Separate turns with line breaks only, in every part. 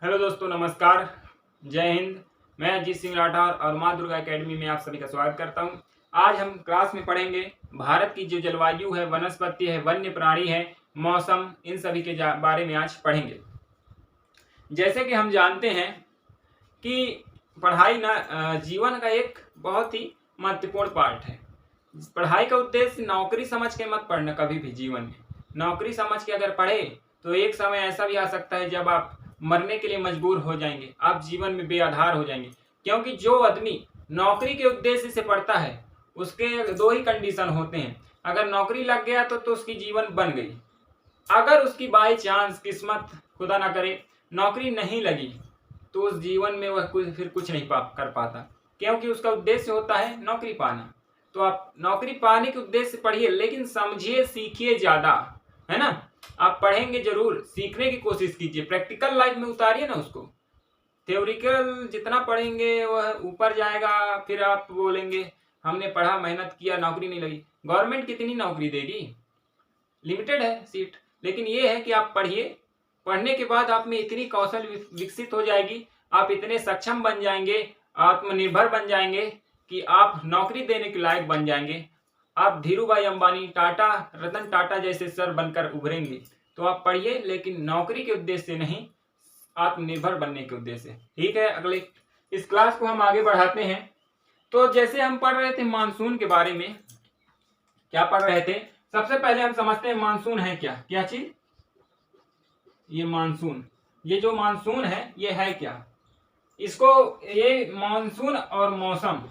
Hello दोस्तों, नमस्कार, जय हिंद। मैं अजीत सिंह राठौर और माँ दुर्गा एकेडमी में आप सभी का स्वागत करता हूँ। आज हम क्लास में पढ़ेंगे भारत की जो जलवायु है, वनस्पति है, वन्य प्राणी है, मौसम, इन सभी के बारे में आज पढ़ेंगे। जैसे कि हम जानते हैं कि पढ़ाई ना जीवन का एक बहुत ही महत्वपूर्ण पार्ट है। पढ़ाई का उद्देश्य नौकरी समझ के मत पढ़ना कभी भी। जीवन में नौकरी समझ के अगर पढ़े तो एक समय ऐसा भी आ सकता है जब आप मरने के लिए मजबूर हो जाएंगे, आप जीवन में बेआधार हो जाएंगे। क्योंकि जो आदमी नौकरी के उद्देश्य से पढ़ता है उसके दो ही कंडीशन होते हैं। अगर नौकरी लग गया तो उसकी जीवन बन गई। अगर उसकी बाई चांस किस्मत, खुदा ना करे, नौकरी नहीं लगी तो उस जीवन में वह फिर कुछ नहीं कर पाता, क्योंकि उसका उद्देश्य होता है नौकरी पाना। तो आप नौकरी पाने के उद्देश्य से पढ़िए, लेकिन समझिए, सीखिए ज़्यादा, है ना। आप पढ़ेंगे जरूर, सीखने की कोशिश कीजिए, प्रैक्टिकल लाइफ में उतारिए ना उसको। थ्योरिकल जितना पढ़ेंगे वह ऊपर जाएगा, फिर आप बोलेंगे हमने पढ़ा, मेहनत किया, नौकरी नहीं लगी। गवर्नमेंट कितनी नौकरी देगी, लिमिटेड है सीट। लेकिन ये है कि आप पढ़िए, पढ़ने के बाद आप में इतनी कौशल विकसित हो जाएगी, आप इतने सक्षम बन जाएंगे, आत्मनिर्भर बन जाएंगे कि आप नौकरी देने के लायक बन जाएंगे। आप धीरूभाई अंबानी, टाटा, रतन टाटा जैसे सर बनकर उभरेंगे। तो आप पढ़िए, लेकिन नौकरी के उद्देश्य से नहीं, आत्मनिर्भर बनने के उद्देश्य से। ठीक है, अगले इस क्लास को हम आगे बढ़ाते हैं। तो जैसे हम पढ़ रहे थे मानसून के बारे में, क्या पढ़ रहे थे, सबसे पहले हम समझते हैं मानसून है क्या। क्या चीज, ये मानसून, ये जो मानसून है ये है क्या। इसको, ये मानसून और मौसम,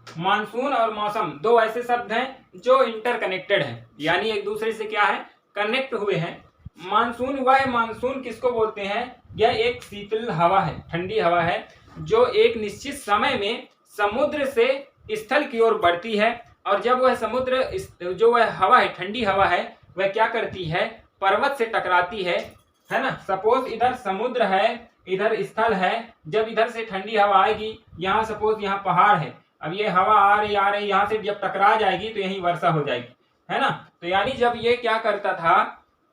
मानसून और मौसम दो ऐसे शब्द हैं जो इंटरकनेक्टेड हैं, यानी एक दूसरे से क्या है, कनेक्ट हुए हैं। मानसून, वह मानसून किसको बोलते हैं, यह एक शीतल हवा है, ठंडी हवा है, जो एक निश्चित समय में समुद्र से स्थल की ओर बढ़ती है। और जब वह समुद्र, जो वह हवा है, ठंडी हवा है, वह क्या करती है, पर्वत से टकराती है ना। सपोज इधर समुद्र है, इधर स्थल है, जब इधर से ठंडी हवा आएगी, यहाँ सपोज यहाँ पहाड़ है, अब ये हवा आ रही यहाँ से जब टकरा जाएगी तो यही वर्षा हो जाएगी, है ना। तो यानी जब ये क्या करता था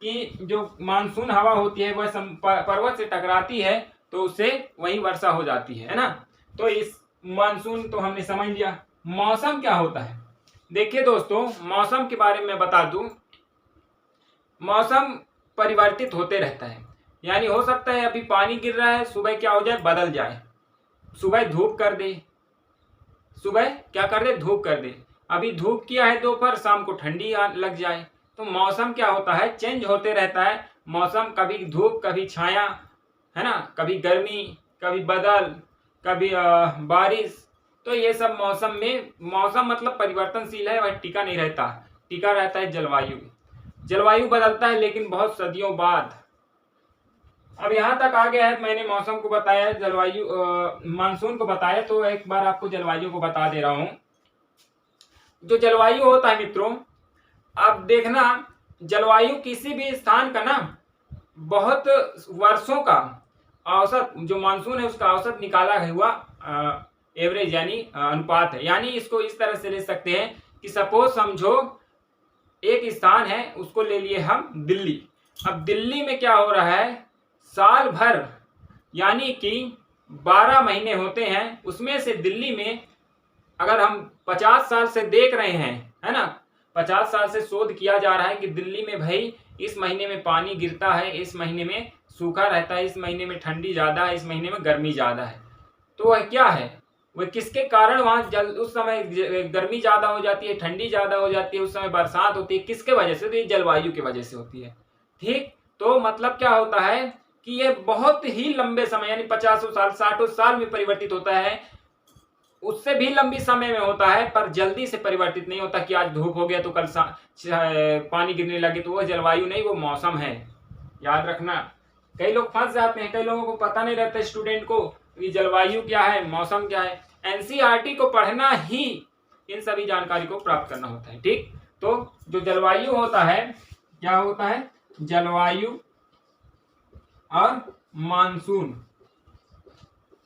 कि जो मानसून हवा होती है वह पर्वत से टकराती है तो उससे वही वर्षा हो जाती है ना। तो इस मानसून तो हमने समझ लिया। मौसम क्या होता है, देखिए दोस्तों, मौसम के बारे में बता दूं, मौसम परिवर्तित होते रहता है। यानी हो सकता है अभी पानी गिर रहा है, सुबह क्या हो जाए, बदल जाए, सुबह धूप कर दे, सुबह क्या कर दे, धूप कर दे। अभी धूप किया है दोपहर, शाम को ठंडी लग जाए। तो मौसम क्या होता है, चेंज होते रहता है मौसम, कभी धूप, कभी छाया, है ना, कभी गर्मी, कभी बदल, कभी बारिश। तो ये सब मौसम में, मौसम मतलब परिवर्तनशील है, वह टिका नहीं रहता। टिका रहता है जलवायु। जलवायु बदलता है लेकिन बहुत सदियों बाद। अब यहाँ तक आ गया है, मैंने मौसम को बताया, जलवायु मानसून को बताया, तो एक बार आपको जलवायु को बता दे रहा हूं। जो जलवायु होता है मित्रों, आप देखना, जलवायु किसी भी स्थान का ना बहुत वर्षों का औसत, जो मानसून है उसका औसत निकाला हुआ एवरेज, यानी अनुपात है। यानी इसको इस तरह से ले सकते हैं कि सपोज समझो एक स्थान है, उसको ले लिए हम दिल्ली। अब दिल्ली में क्या हो रहा है, साल भर यानी कि 12 महीने होते हैं, उसमें से दिल्ली में अगर हम 50 साल से देख रहे हैं, है ना, 50 साल से शोध किया जा रहा है कि दिल्ली में भाई इस महीने में पानी गिरता है, इस महीने में सूखा रहता है, इस महीने में ठंडी ज़्यादा है, इस महीने में गर्मी ज़्यादा है। तो वह क्या है, वह किसके कारण वहाँ उस समय गर्मी ज़्यादा हो जाती है, ठंडी ज़्यादा हो जाती है, उस समय बरसात होती है, किसके वजह से, तो ये जलवायु की वजह से होती है। ठीक, तो मतलब क्या होता है कि ये बहुत ही लंबे समय, यानी 50 साल, 60 साल में परिवर्तित होता है। उससे भी लंबी समय में होता है, पर जल्दी से परिवर्तित नहीं होता कि आज धूप हो गया तो कल पानी गिरने लगे, तो वह जलवायु नहीं, वो मौसम है। याद रखना, कई लोग फंस जाते हैं, कई लोगों को पता नहीं रहता, स्टूडेंट को, ये जलवायु क्या है, मौसम क्या है। एनसीईआरटी को पढ़ना ही इन सभी जानकारी को प्राप्त करना होता है। ठीक, तो जो जलवायु होता है, क्या होता है, जलवायु और मानसून,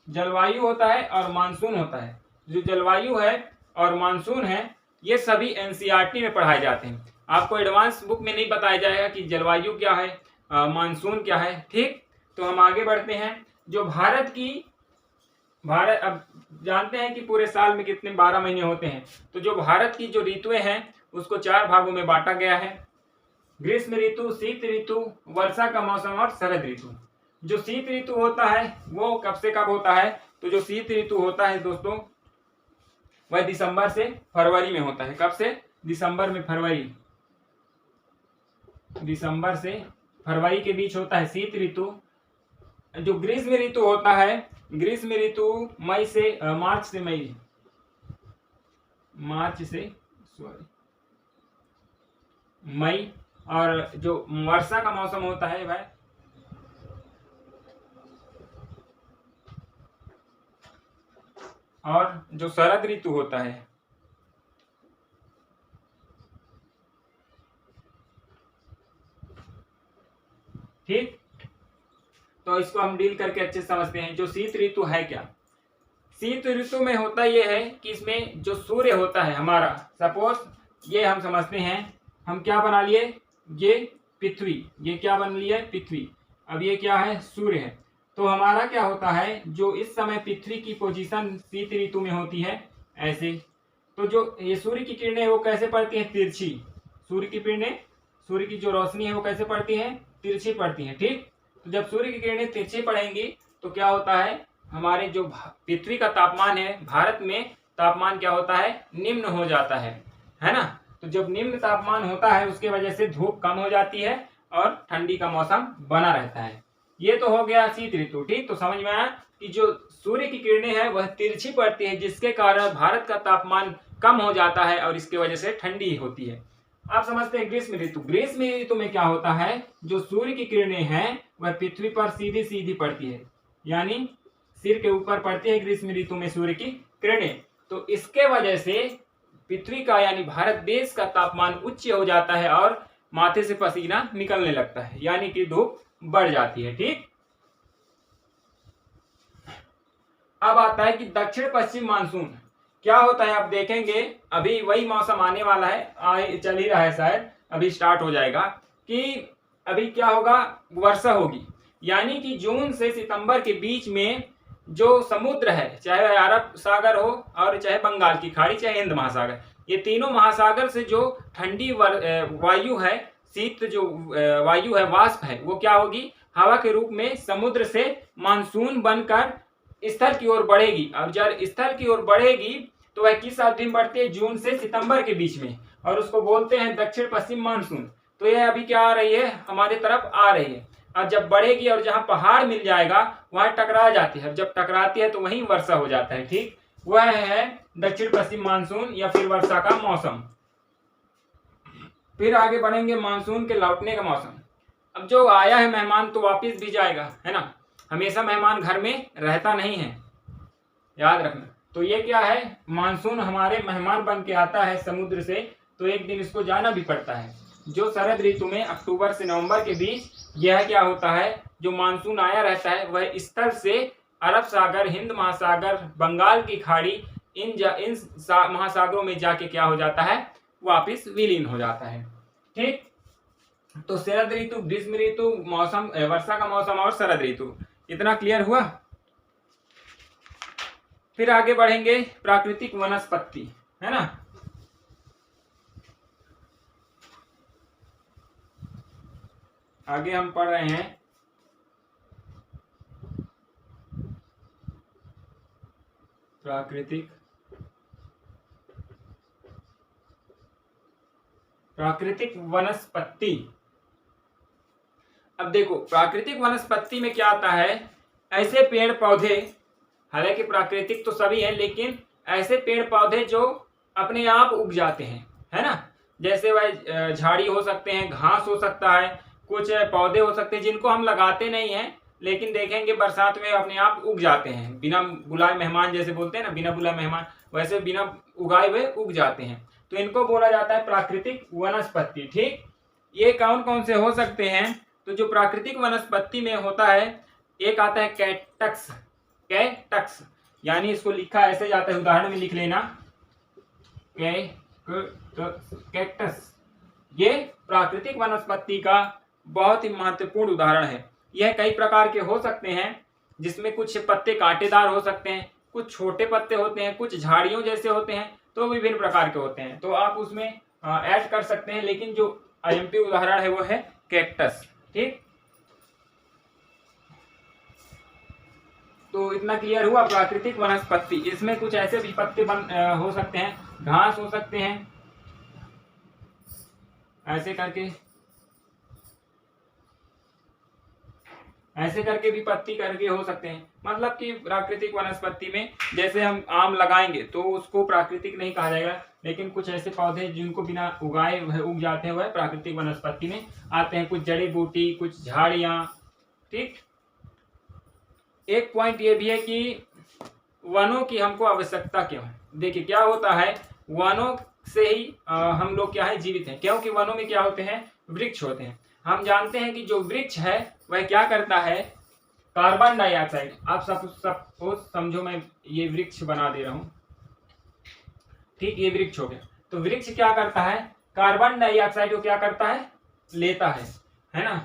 जलवायु होता है और मानसून होता है। जो जलवायु है और मानसून है, ये सभी एनसीईआरटी में पढ़ाए जाते हैं। आपको एडवांस बुक में नहीं बताया जाएगा कि जलवायु क्या है, मानसून क्या है। ठीक, तो हम आगे बढ़ते हैं। जो भारत अब जानते हैं कि पूरे साल में कितने 12 महीने होते हैं। तो जो भारत की जो ऋतुएं हैं उसको 4 भागों में बांटा गया है। ग्रीष्म ऋतु, शीत ऋतु, वर्षा का मौसम और शरद ऋतु। जो शीत ऋतु होता है वो कब से कब होता है? तो जो शीत ऋतु होता है दोस्तों वह दिसंबर से फरवरी में होता है। कब से? दिसंबर से फरवरी के बीच होता है शीत ऋतु। जो ग्रीष्म ऋतु होता है, ग्रीष्म ऋतु मई, और जो वर्षा का मौसम होता है वह और जो शरद ऋतु होता है ठीक। तो इसको हम डील करके अच्छे से समझते हैं। जो शीत ऋतु है क्या? शीत ऋतु में होता यह है कि इसमें जो सूर्य होता है हमारा, सपोज ये हम समझते हैं, हम क्या बना लिए, ये पृथ्वी, ये क्या बन लिया है, पृथ्वी। अब ये क्या है, सूर्य है। तो हमारा क्या होता है, जो इस समय पृथ्वी की पोजीशन शीत ऋतु में होती है ऐसे। तो जो ये सूर्य की किरणें वो कैसे पड़ती है, तिरछी। सूर्य की जो रोशनी है वो कैसे पड़ती है, तिरछी पड़ती है ठीक। तो जब सूर्य की किरणें तिरछी पड़ेंगी तो क्या होता है, हमारे जो पृथ्वी का तापमान है, भारत में तापमान क्या होता है, निम्न हो जाता है ना। तो जब निम्न तापमान होता है उसके वजह से धूप कम हो जाती है और ठंडी का मौसम बना रहता है। ये तो हो गया शीत ऋतु ठीक। तो समझ में आया कि जो सूर्य की किरणें हैं वह तिरछी पड़ती है, जिसके कारण भारत का तापमान कम हो जाता है और इसके वजह से ठंडी होती है। आप समझते हैं ग्रीष्म ऋतु। ग्रीष्म ऋतु में क्या होता है, जो सूर्य की किरणें हैं वह पृथ्वी पर सीधी सीधी पड़ती है, यानी सिर के ऊपर पड़ती है ग्रीष्म ऋतु में सूर्य की किरणें। तो इसके वजह से पृथ्वी का यानी भारत देश का तापमान उच्च हो जाता है और माथे से पसीना निकलने लगता है, यानी कि धूप बढ़ जाती है ठीक। अब आता है कि दक्षिण पश्चिम मानसून क्या होता है। आप देखेंगे अभी वही मौसम आने वाला है, चल ही रहा है, शायद अभी स्टार्ट हो जाएगा कि अभी क्या होगा, वर्षा होगी। यानी कि जून से सितंबर के बीच में जो समुद्र है, चाहे वह अरब सागर हो और चाहे बंगाल की खाड़ी, चाहे हिंद महासागर, ये तीनों महासागर से जो ठंडी वायु है, शीत जो वायु है, वाष्प है, वो क्या होगी, हवा के रूप में समुद्र से मानसून बनकर स्थल की ओर बढ़ेगी। अब जब स्थल की ओर बढ़ेगी तो वह किस अवधि में बढ़ती है, जून से सितंबर के बीच में, और उसको बोलते हैं दक्षिण पश्चिम मानसून। तो यह अभी क्या आ रही है, हमारे तरफ आ रही है। और जब बढ़ेगी और जहां पहाड़ मिल जाएगा वहां टकरा जाती है, जब टकराती है तो वहीं वर्षा हो जाता है ठीक। वह है दक्षिण पश्चिम मानसून या फिर वर्षा का मौसम। फिर आगे बढ़ेंगे, मानसून के लौटने का मौसम। अब जो आया है मेहमान तो वापिस भी जाएगा, है ना। हमेशा मेहमान घर में रहता नहीं है, याद रखना। तो ये क्या है, मानसून हमारे मेहमान बन के आता है समुद्र से, तो एक दिन इसको जाना भी पड़ता है। जो शरद ऋतु में अक्टूबर से नवंबर के बीच यह क्या होता है, जो मानसून आया रहता है वह स्थल से अरब सागर, हिंद महासागर, बंगाल की खाड़ी, इन महासागरों में जाके क्या हो जाता है, वापिस विलीन हो जाता है ठीक। तो शरद ऋतु, ग्रीष्म ऋतु, मौसम, वर्षा का मौसम और शरद ऋतु, इतना क्लियर हुआ। फिर आगे बढ़ेंगे, प्राकृतिक वनस्पति, है ना। आगे हम पढ़ रहे हैं प्राकृतिक वनस्पति। अब देखो प्राकृतिक वनस्पति में क्या आता है, ऐसे पेड़ पौधे, हालांकि प्राकृतिक तो सभी है, लेकिन ऐसे पेड़ पौधे जो अपने आप उग जाते हैं, है ना। जैसे वह झाड़ी हो सकते हैं, घास हो सकता है, कुछ पौधे हो सकते हैं जिनको हम लगाते नहीं हैं, लेकिन देखेंगे बरसात में अपने आप उग जाते हैं, बिना बुलाए मेहमान, जैसे बोलते हैं ना, बिना बुलाए मेहमान, वैसे बिना उगाए हुए उग जाते हैं। तो इनको बोला जाता है प्राकृतिक वनस्पति ठीक। ये कौन कौन से हो सकते हैं, तो जो प्राकृतिक वनस्पति में होता है, एक आता है कैक्टस। कैक्टस यानी इसको लिखा ऐसे जाता है, उदाहरण में लिख लेना, कैक्टस। ये प्राकृतिक वनस्पति का बहुत ही महत्वपूर्ण उदाहरण है। यह कई प्रकार के हो सकते हैं, जिसमें कुछ पत्ते कांटेदार हो सकते हैं, कुछ छोटे पत्ते होते हैं, कुछ झाड़ियों जैसे होते हैं, तो विभिन्न प्रकार के होते हैं। तो आप उसमें ऐड कर सकते हैं, लेकिन जो आईएमपी उदाहरण है वो है कैक्टस। ठीक, तो इतना क्लियर हुआ प्राकृतिक वनस्पति। इसमें कुछ ऐसे भी पत्ते हो सकते हैं, घास हो सकते हैं, ऐसे करके भी पत्ती करके हो सकते हैं। मतलब कि प्राकृतिक वनस्पति में जैसे हम आम लगाएंगे तो उसको प्राकृतिक नहीं कहा जाएगा, लेकिन कुछ ऐसे पौधे जिनको बिना उगाए उग जाते हैं वह प्राकृतिक वनस्पति में आते हैं। कुछ जड़ी बूटी, कुछ झाड़ियां। ठीक, एक पॉइंट ये भी है कि वनों की हमको आवश्यकता क्यों है। देखिए क्या होता है, वनों से ही हम लोग क्या है जीवित हैं, क्योंकि वनों में क्या होते हैं, वृक्ष होते हैं। हम जानते हैं कि जो वृक्ष है वह क्या करता है, कार्बन डाइऑक्साइड। आप सब समझो, मैं ये वृक्ष बना दे रहा हूं। ठीक, ये वृक्ष हो गया। तो वृक्ष क्या करता है, कार्बन डाइऑक्साइड को क्या करता है, लेता है ना।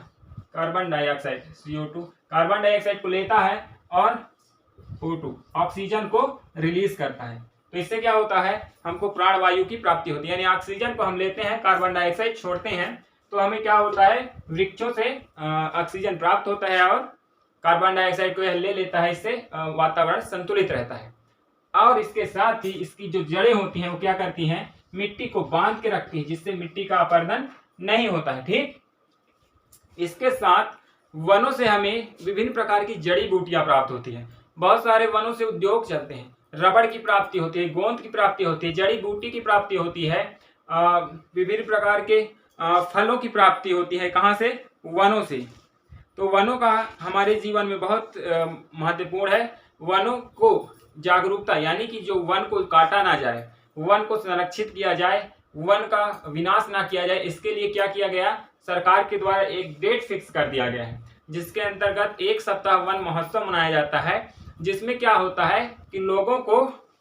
Carbon dioxide CO2, carbon dioxide को लेता है और O2 ऑक्सीजन को रिलीज करता है। तो इससे क्या होता है, हमको प्राणवायु की प्राप्ति होती है। यानी ऑक्सीजन को हम लेते हैं, कार्बन डाइऑक्साइड छोड़ते हैं, तो हमें क्या होता है, वृक्षों से ऑक्सीजन प्राप्त होता है और कार्बन डाइऑक्साइड को यह ले लेता है। इससे वातावरण संतुलित रहता है। और इसके साथ ही इसकी जो जड़ें होती हैं वो क्या करती हैं, मिट्टी को बांध के रखती है, जिससे मिट्टी का अपरदन नहीं होता है। ठीक, इसके साथ वनों से हमें विभिन्न प्रकार की जड़ी बूटियां प्राप्त होती है। बहुत सारे वनों से उद्योग चलते हैं, रबड़ की प्राप्ति होती है, गोंद की प्राप्ति होती है, जड़ी बूटी की प्राप्ति होती है, विभिन्न प्रकार के फलों की प्राप्ति होती है। कहाँ से, वनों से। तो वनों का हमारे जीवन में बहुत महत्वपूर्ण है। वनों को जागरूकता, यानी कि जो वन को काटा ना जाए, वन को संरक्षित किया जाए, वन का विनाश ना किया जाए, इसके लिए क्या किया गया, सरकार के द्वारा एक डेट फिक्स कर दिया गया है, जिसके अंतर्गत 1 सप्ताह वन महोत्सव मनाया जाता है। जिसमें क्या होता है कि लोगों को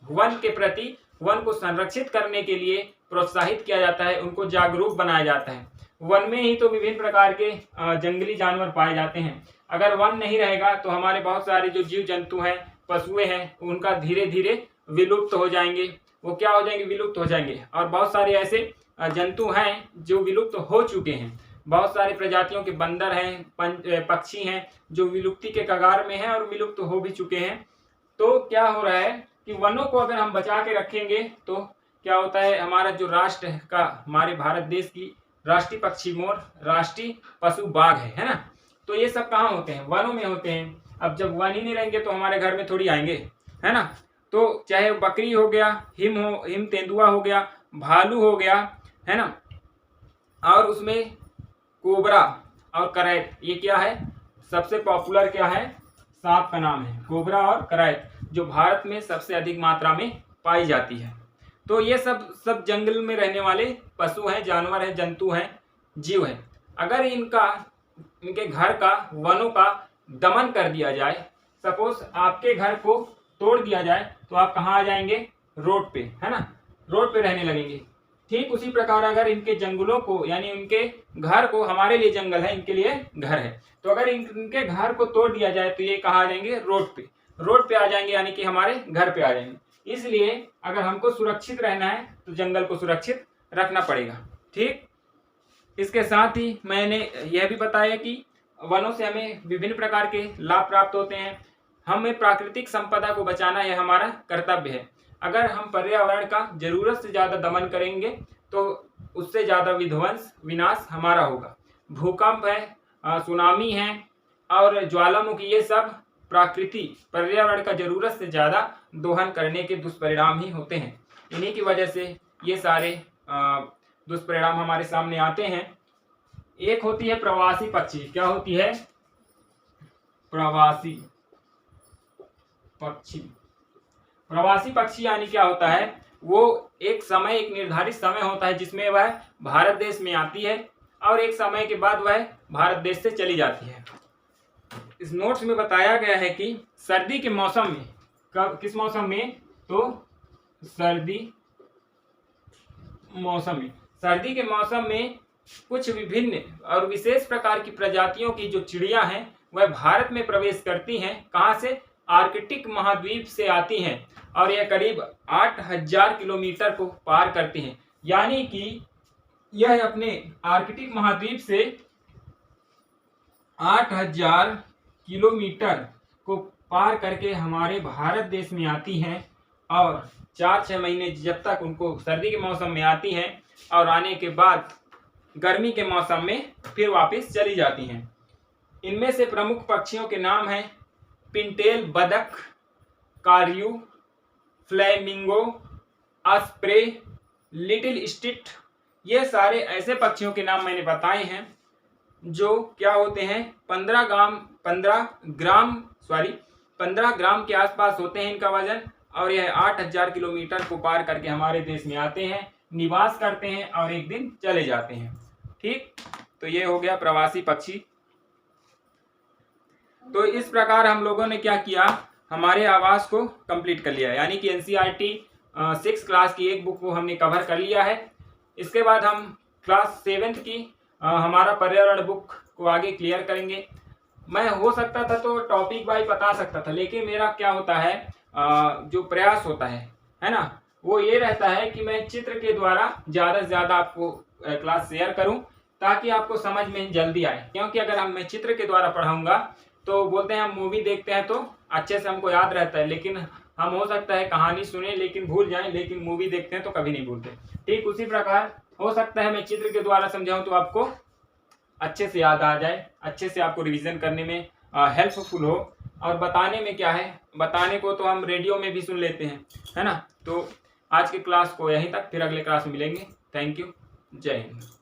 वन के प्रति, वन को संरक्षित करने के लिए प्रोत्साहित किया जाता है, उनको जागरूक बनाया जाता है। वन में ही तो विभिन्न प्रकार के जंगली जानवर पाए जाते हैं। अगर वन नहीं रहेगा तो हमारे बहुत सारे जो जीव जंतु हैं, पशुएं हैं, उनका धीरे धीरे विलुप्त हो जाएंगे। वो क्या हो जाएंगे, विलुप्त हो जाएंगे। और बहुत सारे ऐसे जंतु हैं जो विलुप्त हो चुके हैं। बहुत सारी प्रजातियों के बंदर हैं, पक्षी हैं जो विलुप्ति के कगार में हैं और विलुप्त हो भी चुके हैं। तो क्या हो रहा है कि वनों को अगर हम बचा के रखेंगे तो क्या होता है, हमारा जो राष्ट्र का, हमारे भारत देश की राष्ट्रीय पक्षी मोर, राष्ट्रीय पशु बाघ है ना। तो ये सब कहाँ होते हैं, वनों में होते हैं। अब जब वन ही नहीं रहेंगे तो हमारे घर में थोड़ी आएंगे, है ना। तो चाहे बकरी हो गया, हिम तेंदुआ हो गया, भालू हो गया, है ना, और उसमें कोबरा और करैट, ये क्या है, सबसे पॉपुलर क्या है, सांप का नाम है कोबरा और करैट, जो भारत में सबसे अधिक मात्रा में पाई जाती है। तो ये सब जंगल में रहने वाले पशु हैं, जानवर हैं, जंतु हैं, जीव हैं। अगर इनके घर का, वनों का दमन कर दिया जाए, सपोज आपके घर को तोड़ दिया जाए, तो आप कहाँ आ जाएंगे, रोड पे, है ना, रोड पे रहने लगेंगे। ठीक उसी प्रकार अगर इनके जंगलों को, यानी उनके घर को, हमारे लिए जंगल है, इनके लिए घर है, तो अगर इनके घर को तोड़ दिया जाए तो ये कहाँ आ जाएंगे, रोड पे आ जाएंगे, यानी कि हमारे घर पे आ जाएंगे। इसलिए अगर हमको सुरक्षित रहना है तो जंगल को सुरक्षित रखना पड़ेगा। ठीक, इसके साथ ही मैंने यह भी बताया कि वनों से हमें विभिन्न प्रकार के लाभ प्राप्त होते हैं। हमें प्राकृतिक संपदा को बचाना यह हमारा कर्तव्य है। अगर हम पर्यावरण का जरूरत से ज्यादा दमन करेंगे तो उससे ज्यादा विध्वंस, विनाश हमारा होगा। भूकंप है, सुनामी है और ज्वालामुखी, ये सब प्रकृति, पर्यावरण का जरूरत से ज्यादा दोहन करने के दुष्परिणाम ही होते हैं। इन्हीं की वजह से ये सारे दुष्परिणाम हमारे सामने आते हैं। एक होती है प्रवासी पक्षी। क्या होती है, प्रवासी पक्षी। प्रवासी पक्षी यानी क्या होता है, वो एक निर्धारित समय होता है जिसमें वह भारत देश में आती है और एक समय के बाद वह भारत देश से चली जाती है। इस नोट्स में बताया गया है कि सर्दी के मौसम में, किस मौसम में, तो सर्दी के मौसम में कुछ विभिन्न और विशेष प्रकार की प्रजातियों की जो चिड़िया हैं वह भारत में प्रवेश करती हैं। कहाँ से? आर्कटिक महाद्वीप से आती हैं और यह करीब 8000 किलोमीटर को पार करती हैं। यानी कि यह अपने आर्कटिक महाद्वीप से 8000 किलोमीटर को पार करके हमारे भारत देश में आती हैं और 4-6 महीने जब तक उनको सर्दी के मौसम में आती हैं और आने के बाद गर्मी के मौसम में फिर वापस चली जाती हैं। इनमें से प्रमुख पक्षियों के नाम हैं पिनटेल बदक, कारियू, फ्लैमिंगो, ऑस्प्रे, लिटिल स्टिट। ये सारे ऐसे पक्षियों के नाम मैंने बताए हैं जो क्या होते हैं 15 ग्राम के आसपास होते हैं इनका वजन, और यह 8000 किलोमीटर को पार करके हमारे देश में आते हैं, निवास करते हैं और एक दिन चले जाते हैं। ठीक, तो ये हो गया प्रवासी पक्षी। तो इस प्रकार हम लोगों ने क्या किया, हमारे आवास को कंप्लीट कर लिया, यानी कि एनसीईआरटी 6 क्लास की एक बुक को हमने कवर कर लिया है। इसके बाद हम क्लास 7 की हमारा पर्यावरण बुक को आगे क्लियर करेंगे। मैं हो सकता था तो टॉपिक वाइज बता सकता था, लेकिन मेरा क्या होता है जो प्रयास होता है ना, वो ये रहता है कि मैं चित्र के द्वारा ज़्यादा से ज़्यादा आपको क्लास शेयर करूं ताकि आपको समझ में जल्दी आए। क्योंकि अगर मैं चित्र के द्वारा पढ़ाऊंगा तो बोलते हैं हम मूवी देखते हैं तो अच्छे से हमको याद रहता है, लेकिन हम हो सकता है कहानी सुने लेकिन भूल जाएं, लेकिन मूवी देखते हैं तो कभी नहीं भूलते। ठीक उसी प्रकार हो सकता है मैं चित्र के द्वारा समझाऊं तो आपको अच्छे से याद आ जाए, अच्छे से आपको रिवीजन करने में हेल्पफुल हो। और बताने में क्या है, बताने को तो हम रेडियो में भी सुन लेते हैं, है ना। तो आज की क्लास को यहीं तक, फिर अगले क्लास में मिलेंगे। थैंक यू, जय हिंद।